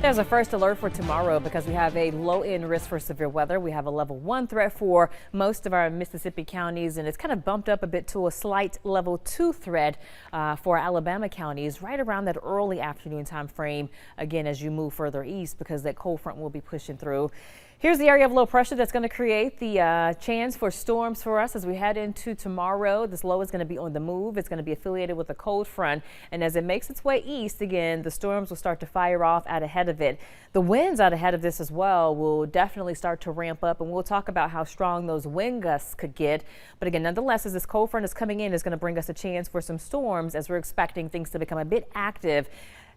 There's a first alert for tomorrow because we have a low-end risk for severe weather. We have a level 1 threat for most of our Mississippi counties, and it's kind of bumped up a bit to a slight level 2 threat for Alabama counties right around that early afternoon time frame. Again, as you move further east, because that cold front will be pushing through. Here's the area of low pressure that's going to create the chance for storms for us as we head into tomorrow. This low is going to be on the move. It's going to be affiliated with a cold front. And as it makes its way east, again, the storms will start to fire off out ahead of it. The winds out ahead of this as well will definitely start to ramp up. And we'll talk about how strong those wind gusts could get. But again, nonetheless, as this cold front is coming in, it's going to bring us a chance for some storms as we're expecting things to become a bit active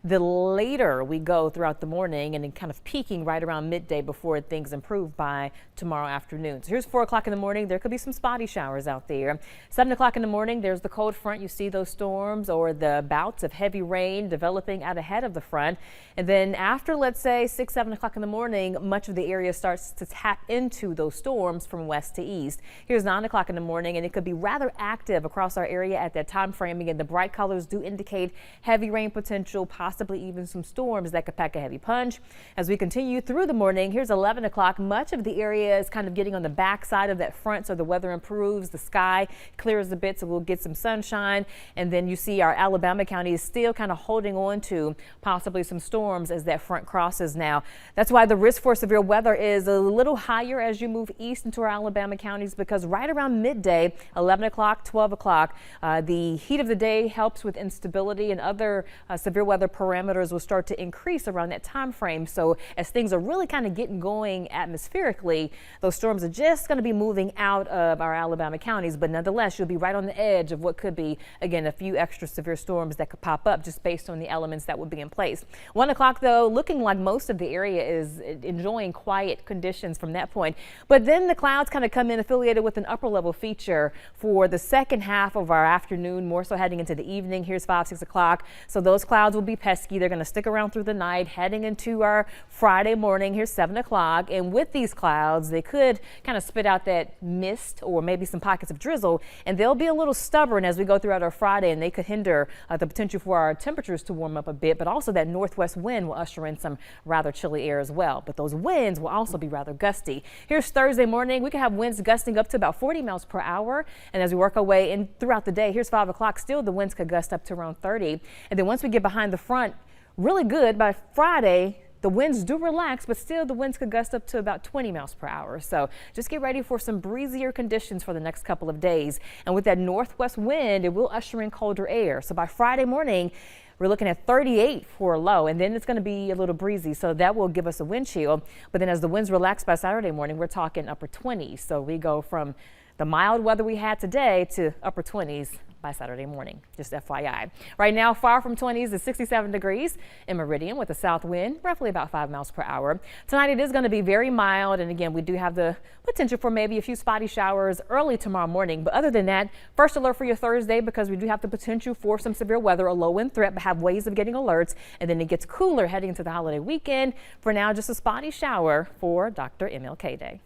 the later we go throughout the morning, and then kind of peaking right around midday before things improve by tomorrow afternoon. So here's 4 o'clock in the morning. There could be some spotty showers out there. 7 o'clock in the morning, there's the cold front. You see those storms or the bouts of heavy rain developing out ahead of the front. And then after, let's say, 6, 7 o'clock in the morning, much of the area starts to tap into those storms from west to east. Here's 9 o'clock in the morning, and it could be rather active across our area at that time frame. Again, the bright colors do indicate heavy rain potential, possibly even some storms that could pack a heavy punch. As we continue through the morning, here's 11 o'clock. Much of the area is kind of getting on the back side of that front, so the weather improves. The sky clears a bit, so we'll get some sunshine. And then you see our Alabama county is still kind of holding on to possibly some storms as that front crosses now. That's why the risk for severe weather is a little higher as you move east into our Alabama counties, because right around midday, 11 o'clock, 12 o'clock, the heat of the day helps with instability, and other severe weather parameters will start to increase around that time frame. So as things are really kind of getting going atmospherically, those storms are just going to be moving out of our Alabama counties. But nonetheless, you'll be right on the edge of what could be, again, a few extra severe storms that could pop up just based on the elements that would be in place. 1 o'clock, though, looking like most of the area is enjoying quiet conditions from that point. But then the clouds kind of come in affiliated with an upper level feature for the second half of our afternoon, more so heading into the evening. Here's 5, 6 o'clock. So those clouds will be pesky. They're going to stick around through the night, heading into our Friday morning. Here's 7 o'clock. And with these clouds, they could kind of spit out that mist or maybe some pockets of drizzle, and they'll be a little stubborn as we go throughout our Friday, and they could hinder the potential for our temperatures to warm up a bit. But also that northwest wind will usher in some rather chilly air as well. But those winds will also be rather gusty. Here's Thursday morning. We could have winds gusting up to about 40 miles per hour. And as we work our way in throughout the day, here's 5 o'clock. Still, the winds could gust up to around 30. And then once we get behind the front, really good by Friday, the winds do relax, but still the winds could gust up to about 20 miles per hour. So just get ready for some breezier conditions for the next couple of days. And with that northwest wind, it will usher in colder air. So by Friday morning, we're looking at 38 for a low, and then it's going to be a little breezy, so that will give us a wind chill. But then as the winds relax by Saturday morning, we're talking upper 20s. So we go from the mild weather we had today to upper 20s by Saturday morning, just FYI. Right now, far from 20s is 67 degrees in Meridian with a south wind, roughly about 5 miles per hour. Tonight, it is going to be very mild. And again, we do have the potential for maybe a few spotty showers early tomorrow morning. But other than that, first alert for your Thursday, because we do have the potential for some severe weather, a low wind threat, but have ways of getting alerts. And then it gets cooler heading into the holiday weekend. For now, just a spotty shower for Dr. MLK Day.